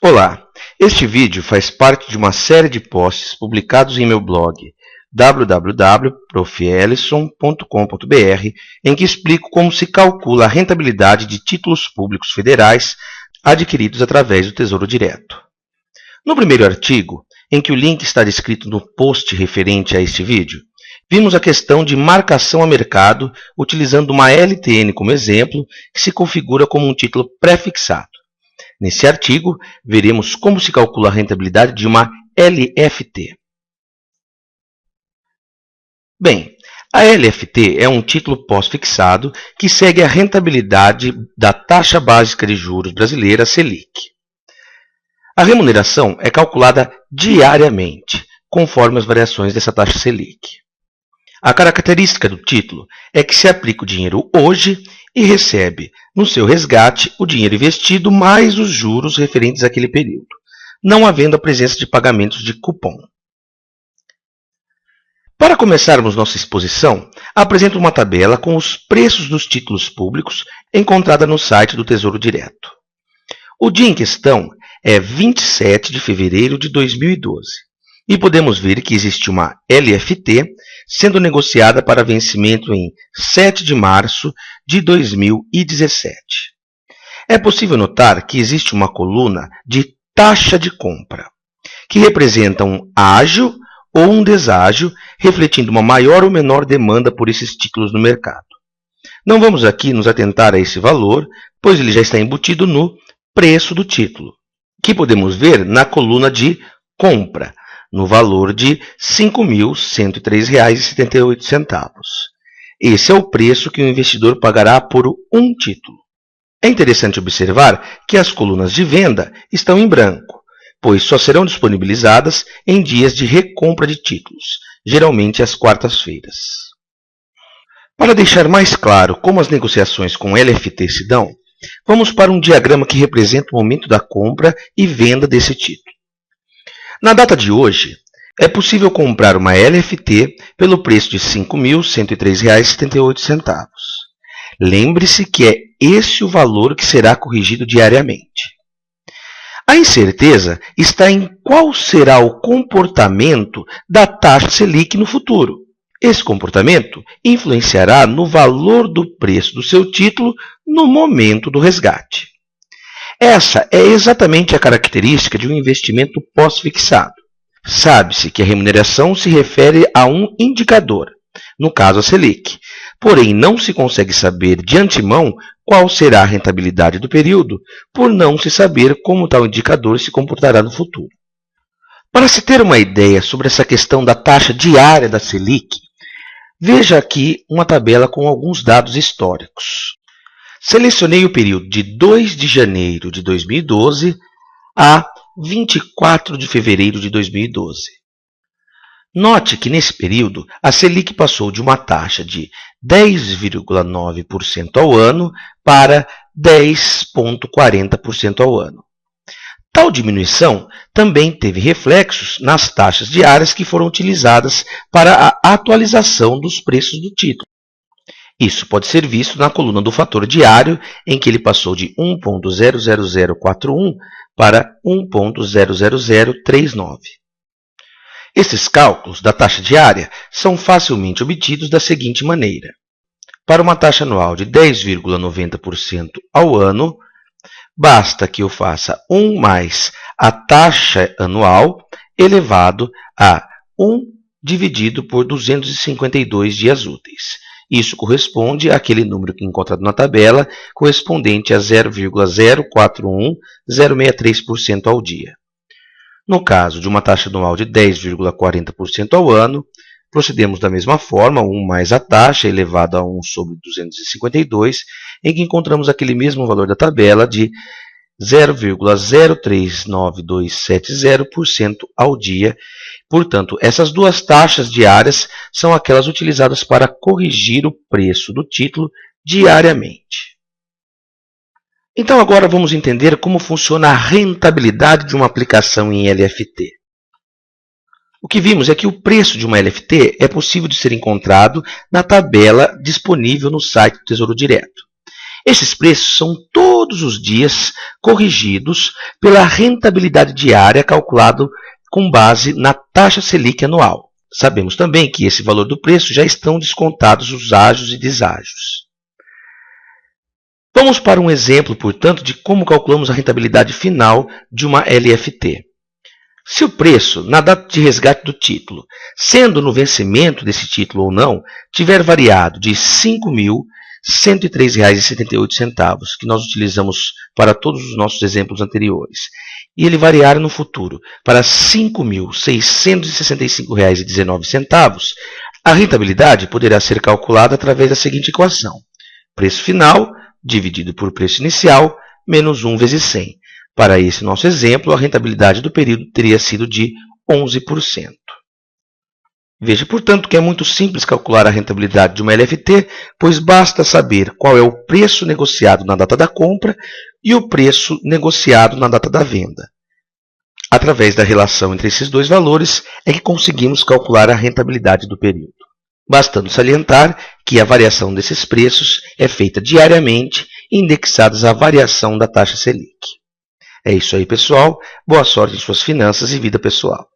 Olá, este vídeo faz parte de uma série de posts publicados em meu blog www.profelison.com.br, em que explico como se calcula a rentabilidade de títulos públicos federais adquiridos através do Tesouro Direto. No primeiro artigo, em que o link está descrito no post referente a este vídeo, vimos a questão de marcação a mercado utilizando uma LTN como exemplo, que se configura como um título pré-fixado. Nesse artigo, veremos como se calcula a rentabilidade de uma LFT. Bem, a LFT é um título pós-fixado que segue a rentabilidade da taxa básica de juros brasileira, Selic. A remuneração é calculada diariamente, conforme as variações dessa taxa Selic. A característica do título é que se aplica o dinheiro hoje e recebe, no seu resgate, o dinheiro investido mais os juros referentes àquele período, não havendo a presença de pagamentos de cupom. Para começarmos nossa exposição, apresento uma tabela com os preços dos títulos públicos encontrada no site do Tesouro Direto. O dia em questão é 27 de fevereiro de 2012 e podemos ver que existe uma LFT sendo negociada para vencimento em 7 de março de 2017. É possível notar que existe uma coluna de taxa de compra, que representa um ágio ou um deságio, refletindo uma maior ou menor demanda por esses títulos no mercado. Não vamos aqui nos atentar a esse valor, pois ele já está embutido no preço do título, que podemos ver na coluna de compra, no valor de R$ 5.103,78. Esse é o preço que o investidor pagará por um título. É interessante observar que as colunas de venda estão em branco, pois só serão disponibilizadas em dias de recompra de títulos, geralmente às quartas-feiras. Para deixar mais claro como as negociações com LFT se dão, vamos para um diagrama que representa o momento da compra e venda desse título. Na data de hoje, é possível comprar uma LFT pelo preço de R$ 5.103,78. Lembre-se que é esse o valor que será corrigido diariamente. A incerteza está em qual será o comportamento da taxa Selic no futuro. Esse comportamento influenciará no valor do preço do seu título no momento do resgate. Essa é exatamente a característica de um investimento pós-fixado. Sabe-se que a remuneração se refere a um indicador, no caso a Selic, porém não se consegue saber de antemão qual será a rentabilidade do período, por não se saber como tal indicador se comportará no futuro. Para se ter uma ideia sobre essa questão da taxa diária da Selic, veja aqui uma tabela com alguns dados históricos. Selecionei o período de 2 de janeiro de 2012 a 24 de fevereiro de 2012. Note que nesse período a Selic passou de uma taxa de 10,9% ao ano para 10,40% ao ano. Tal diminuição também teve reflexos nas taxas diárias que foram utilizadas para a atualização dos preços do título. Isso pode ser visto na coluna do fator diário, em que ele passou de 1,00041 para 1,00039. Esses cálculos da taxa diária são facilmente obtidos da seguinte maneira. Para uma taxa anual de 10,90% ao ano, basta que eu faça 1 mais a taxa anual elevado a 1 dividido por 252 dias úteis. Isso corresponde àquele número que é encontrado na tabela, correspondente a 0,041063% ao dia. No caso de uma taxa anual de 10,40% ao ano, procedemos da mesma forma, 1 mais a taxa elevado a 1 sobre 252, em que encontramos aquele mesmo valor da tabela de 0,039270% ao dia. Portanto, essas duas taxas diárias são aquelas utilizadas para corrigir o preço do título diariamente. Então, agora vamos entender como funciona a rentabilidade de uma aplicação em LFT. O que vimos é que o preço de uma LFT é possível de ser encontrado na tabela disponível no site do Tesouro Direto. Esses preços são todos os dias corrigidos pela rentabilidade diária calculado com base na taxa Selic anual. Sabemos também que esse valor do preço já estão descontados os ágios e deságios. Vamos para um exemplo, portanto, de como calculamos a rentabilidade final de uma LFT. Se o preço, na data de resgate do título, sendo no vencimento desse título ou não, tiver variado de R$ 5.103,78, que nós utilizamos para todos os nossos exemplos anteriores, e ele variar no futuro para R$ 5.665,19, a rentabilidade poderá ser calculada através da seguinte equação: preço final dividido por preço inicial menos 1 vezes 100. Para esse nosso exemplo, a rentabilidade do período teria sido de 11%. Veja, portanto, que é muito simples calcular a rentabilidade de uma LFT, pois basta saber qual é o preço negociado na data da compra e o preço negociado na data da venda. Através da relação entre esses dois valores é que conseguimos calcular a rentabilidade do período. Bastando salientar que a variação desses preços é feita diariamente, indexados à variação da taxa Selic. É isso aí, pessoal. Boa sorte em suas finanças e vida pessoal.